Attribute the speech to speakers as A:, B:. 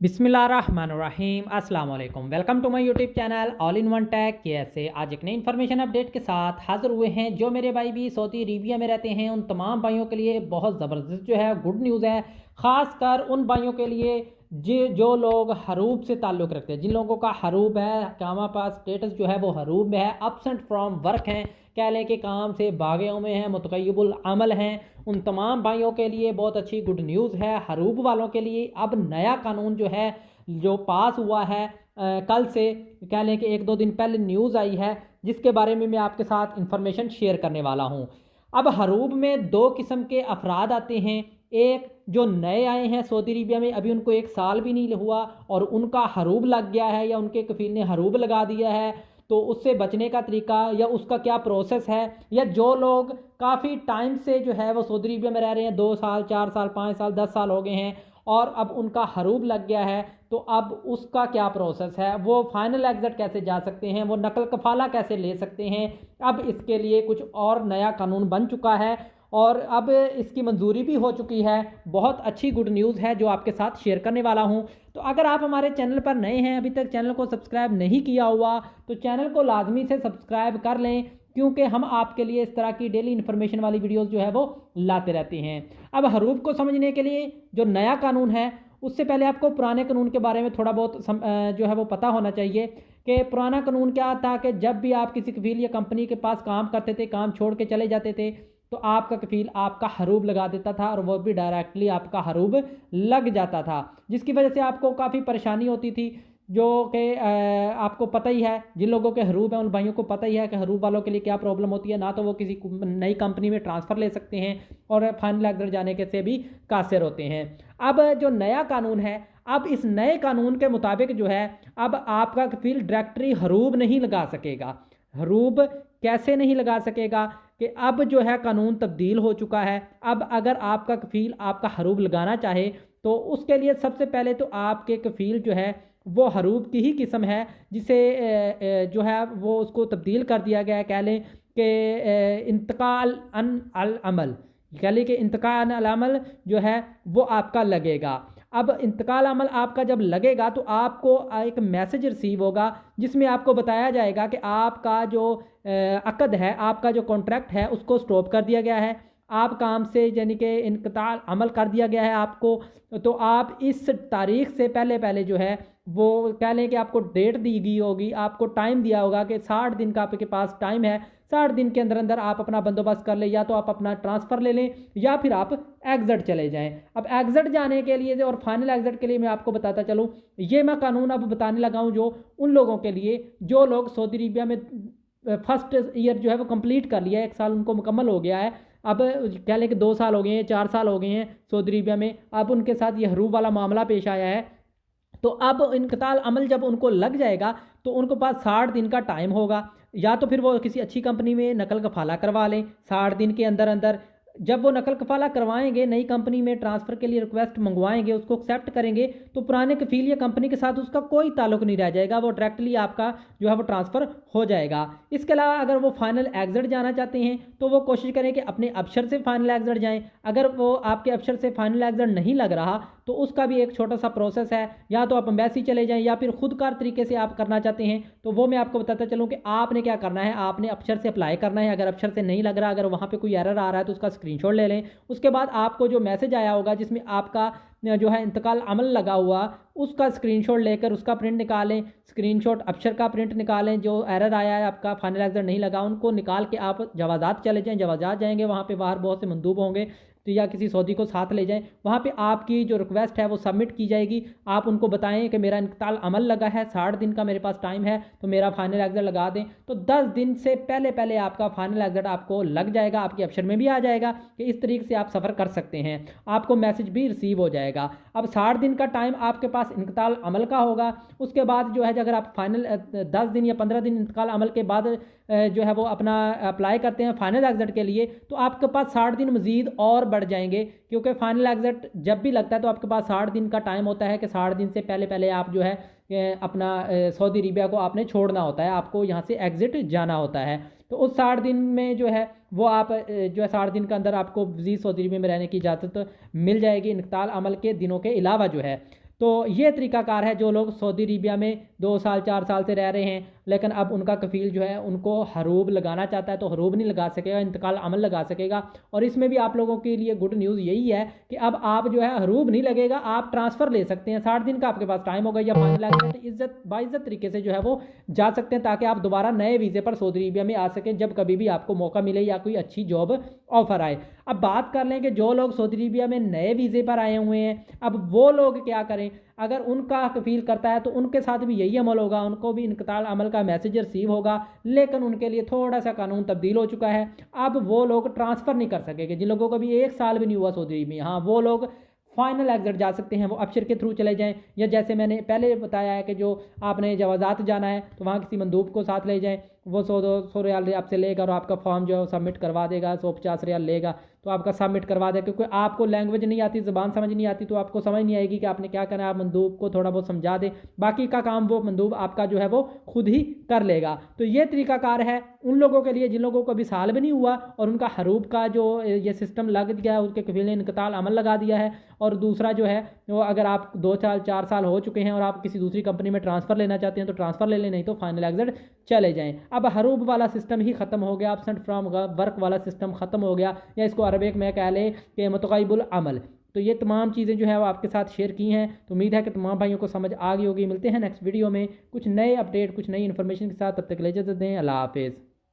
A: बिस्मिल्लाहिर्रहमानिर्रहीम अस्सलाम वालेकुम। Welcome to my YouTube channel all in one tech. कैसे आज एक नई इन्फॉर्मेशन अपडेट के साथ हाज़िर हुए हैं। जो मेरे भाई भी सऊदी अरेबिया में रहते हैं उन तमाम भाइयों के लिए बहुत ज़बरदस्त जो है गुड न्यूज़ है। ख़ासकर उन भाइयों के लिए जो लोग हरूब से ताल्लुक़ रखते हैं, जिन लोगों का हरूब है, कामा पास स्टेटस जो है वो हरूब में है, अपसेंट फ्रॉम वर्क हैं, कह लें कि काम से भागे हुए हैं, मुतग़य्यबुल अमल हैं, उन तमाम भाइयों के लिए बहुत अच्छी गुड न्यूज़ है। हरूब वालों के लिए अब नया कानून जो है जो पास हुआ है कल से, कह लें कि एक दो दिन पहले न्यूज़ आई है, जिसके बारे में मैं आपके साथ इंफॉर्मेशन शेयर करने वाला हूँ। अब हरूब में दो किस्म के अफराद आते हैं। एक जो नए आए हैं सऊदी अरेबिया में, अभी उनको एक साल भी नहीं हुआ और उनका हरूब लग गया है या उनके कफील ने हरूब लगा दिया है, तो उससे बचने का तरीका या उसका क्या प्रोसेस है, या जो लोग काफ़ी टाइम से जो है वो सऊदी अरेबिया में रह रहे हैं, 2 साल 4 साल 5 साल 10 साल हो गए हैं और अब उनका हरूब लग गया है, तो अब उसका क्या प्रोसेस है, वो फाइनल एग्जिट कैसे जा सकते हैं, वो नकल कफाला कैसे ले सकते हैं। अब इसके लिए कुछ और नया कानून बन चुका है और अब इसकी मंजूरी भी हो चुकी है। बहुत अच्छी गुड न्यूज़ है जो आपके साथ शेयर करने वाला हूं। तो अगर आप हमारे चैनल पर नए हैं, अभी तक चैनल को सब्सक्राइब नहीं किया हुआ, तो चैनल को लाजमी से सब्सक्राइब कर लें, क्योंकि हम आपके लिए इस तरह की डेली इन्फॉर्मेशन वाली वीडियोस जो है वो लाते रहते हैं। अब हरूब को समझने के लिए जो नया कानून है, उससे पहले आपको पुराने कानून के बारे में थोड़ा बहुत जो है वो पता होना चाहिए कि पुराना कानून क्या था कि जब भी आप किसी कफील या कंपनी के पास काम करते थे, काम छोड़ के चले जाते थे, तो आपका कफील आपका हरूब लगा देता था और वो भी डायरेक्टली आपका हरूब लग जाता था, जिसकी वजह से आपको काफ़ी परेशानी होती थी। जो कि आपको पता ही है, जिन लोगों के हरूब हैं उन भाइयों को पता ही है कि हरूब वालों के लिए क्या प्रॉब्लम होती है। ना तो वो किसी नई कंपनी में ट्रांसफ़र ले सकते हैं और फाइनल एग्जिट जाने के से भी कासिर होते हैं। अब जो नया कानून है, अब इस नए कानून के मुताबिक जो है, अब आपका कफील डायरेक्टरी हरूब नहीं लगा सकेगा। हरूब कैसे नहीं लगा सकेगा कि अब जो है कानून तब्दील हो चुका है। अब अगर आपका कफील आपका हरूब लगाना चाहे, तो उसके लिए सबसे पहले तो आपके कफील जो है वो हरूब की ही किस्म है, जिसे जो है वो उसको तब्दील कर दिया गया है। कह लें कि इंतकाल अन अल अमल, कह लें कि इंतकाल अल अमल जो है वो आपका लगेगा। अब इंतकाल अमल आपका जब लगेगा तो आपको एक मैसेज रिसीव होगा, जिसमें आपको बताया जाएगा कि आपका जो अक़द है, आपका जो कॉन्ट्रैक्ट है, उसको स्टॉप कर दिया गया है, आप काम से यानी कि इंकताल अमल कर दिया गया है आपको। तो आप इस तारीख से पहले पहले जो है वो कह लें कि आपको डेट दी गई होगी, आपको टाइम दिया होगा कि 60 दिन का आपके पास टाइम है, 60 दिन के अंदर अंदर आप अपना बंदोबस्त कर लें, या तो आप अपना ट्रांसफ़र ले लें या फिर आप एग्ज़िट चले जाएं। अब एग्ज़िट जाने के लिए और फाइनल एग्ज़िट के लिए मैं आपको बताता चलूँ, ये मैं कानून अब बताने लगा हूँ जो उन लोगों के लिए जो लोग सऊदी अरेबिया में फर्स्ट ईयर जो है वो कंप्लीट कर लिया है, 1 साल उनको मुकम्मल हो गया है। अब कह लें कि 2 साल हो गए हैं, 4 साल हो गए हैं सऊदी अरेबिया में, अब उनके साथ ये हरूब वाला मामला पेश आया है। तो अब इनकताल अमल जब उनको लग जाएगा, तो उनके पास 60 दिन का टाइम होगा, या तो फिर वो किसी अच्छी कंपनी में नकल कफाला करवा लें 60 दिन के अंदर अंदर। जब वो नकल कफाला करवाएंगे, नई कंपनी में ट्रांसफ़र के लिए रिक्वेस्ट मंगवाएंगे, उसको एक्सेप्ट करेंगे, तो पुराने कफील या कंपनी के साथ उसका कोई ताल्लुक नहीं रह जाएगा, वो डायरेक्टली आपका जो है वो ट्रांसफ़र हो जाएगा। इसके अलावा अगर वो फाइनल एग्जिट जाना चाहते हैं, तो वो कोशिश करें कि अपने अफसर से फाइनल एग्जिट जाएँ। अगर वो आपके अफसर से फाइनल एग्जिट नहीं लग रहा, तो उसका भी एक छोटा सा प्रोसेस है, या तो आप एम्बेसी चले जाएं या फिर खुदकार तरीके से आप करना चाहते हैं, तो वो मैं आपको बताता चलूँ कि आपने क्या करना है। आपने अफसर से अप्लाई करना है, अगर अफसर से नहीं लग रहा, अगर वहाँ पे कोई एरर आ रहा है, तो उसका स्क्रीनशॉट ले लें। उसके बाद आपको जो मैसेज आया होगा जिसमें आपका जो है इंतकाल अमल लगा हुआ, उसका स्क्रीनशॉट लेकर उसका प्रिंट निकालें। स्क्रीनशॉट अफसर का प्रिंट निकालें, जो एरर आया है आपका फाइनल एग्जिट नहीं लगा, उनको निकाल के आप जवाजात चले जाएं। जवाजात जाएंगे, वहाँ पे बाहर बहुत से मंदूब होंगे, तो या किसी सऊदी को साथ ले जाएं, वहाँ पे आपकी जो रिक्वेस्ट है वो सबमिट की जाएगी। आप उनको बताएं कि मेरा इंतकाल अमल लगा है, 60 दिन का मेरे पास टाइम है, तो मेरा फाइनल एग्जिट लगा दें। तो 10 दिन से पहले पहले आपका फाइनल एग्जिट आपको लग जाएगा, आपके अफसर में भी आ जाएगा कि इस तरीके से आप सफ़र कर सकते हैं, आपको मैसेज भी रिसीव हो जाएगा। अब 60 दिन का टाइम आपके पास इंतकाल अमल का होगा। उसके बाद जो है, अगर आप फाइनल 10 दिन या 15 दिन इंतकाल अमल के बाद जो है वो अपना अप्लाई करते हैं फाइनल एग्जिट के लिए, तो आपके पास 60 दिन मज़ीद और बढ़ जाएंगे, क्योंकि फाइनल एग्जिट जब भी लगता है तो आपके पास 60 दिन का टाइम होता है कि 60 दिन से पहले पहले आप जो है अपना सऊदी अरेबिया को आपने छोड़ना होता है, आपको यहाँ से एग्जिट जाना होता है। तो उस 60 दिन में जो है वो आप जो है 60 दिन के अंदर आपको मज़ीद सऊदी अरेबिया में रहने की इजाज़त मिल जाएगी, इंतकाल अमल के दिनों के अलावा जो है। तो ये तरीकाकार है जो लोग सऊदी अरेबिया में 2 साल 4 साल से रह रहे हैं, लेकिन अब उनका कफ़ील जो है उनको हरूब लगाना चाहता है, तो हरूब नहीं लगा सकेगा, इंतकाल अमल लगा सकेगा। और इसमें भी आप लोगों के लिए गुड न्यूज़ यही है कि अब आप जो है हरूब नहीं लगेगा, आप ट्रांसफ़र ले सकते हैं। 60 दिन का आपके पास टाइम होगा या फाइनल आ गया तो इज्जत बाइज्जत तरीके से जो है वो जा सकते हैं, ताकि आप दोबारा नए वीज़े पर सऊदी अरेबिया में आ सकें जब कभी भी आपको मौका मिले या कोई अच्छी जॉब ऑफर आए। अब बात कर लें कि जो लोग सऊदी अरेबिया में नए वीज़े पर आए हुए हैं, अब वो लोग क्या करें। अगर उनका कफ़ील करता है तो उनके साथ भी यही अमल होगा, उनको भी इंक़ताल अमल का मैसेज रिसीव होगा, लेकिन उनके लिए थोड़ा सा कानून तब्दील हो चुका है। अब वो लोग ट्रांसफ़र नहीं कर सकेंगे, जिन लोगों को भी 1 साल भी नहीं हुआ सऊदी अरब में, हाँ वो लोग फाइनल एग्जिट जा सकते हैं, वो अबशर के थ्रू चले जाएं, या जैसे मैंने पहले बताया है कि जो आपने जवाज़ात जाना है तो वहाँ किसी मंदूब को साथ ले जाएं, वो 100 रियाल आपसे लेगा और आपका फॉर्म जो है सबमिट करवा देगा, 150 रियाल लेगा तो आपका सबमिट करवा देगा। क्योंकि आपको लैंग्वेज नहीं आती, ज़बान समझ नहीं आती, तो आपको समझ नहीं आएगी कि आपने क्या करना है। आप मंदूब को थोड़ा बहुत समझा दें, बाकी का काम वो मंदूब आपका जो है वो खुद ही कर लेगा। तो ये तरीकाकार है उन लोगों के लिए जिन लोगों को अभी साल भी नहीं हुआ और उनका हरूब का जो ये सिस्टम लग गया, उसके कफ़ील ने इंक़ताल अमल लगा दिया है। और दूसरा जो है वो अगर आप 2 साल 4 साल हो चुके हैं और आप किसी दूसरी कंपनी में ट्रांसफ़र लेना चाहते हैं तो ट्रांसफ़र ले लें, नहीं तो फाइनल एग्जिट चले जाएं। अब हरूब वाला सिस्टम ही ख़त्म हो गया, एब्सेंट फ्रॉम वर्क वाला सिस्टम ख़त्म हो गया, या इसको अरबिक में कह लें कि मुतग़य्यबुल अमल। तो ये तमाम चीज़ें जो है वो आपके साथ शेयर की हैं, तो उम्मीद है कि तमाम भाइयों को समझ आ गई होगी। मिलते हैं नेक्स्ट वीडियो में कुछ नए अपडेट, कुछ नई इन्फॉर्मेशन के साथ, तब तक के लिए इजाज़त दें। अल्लाह हाफ़िज़।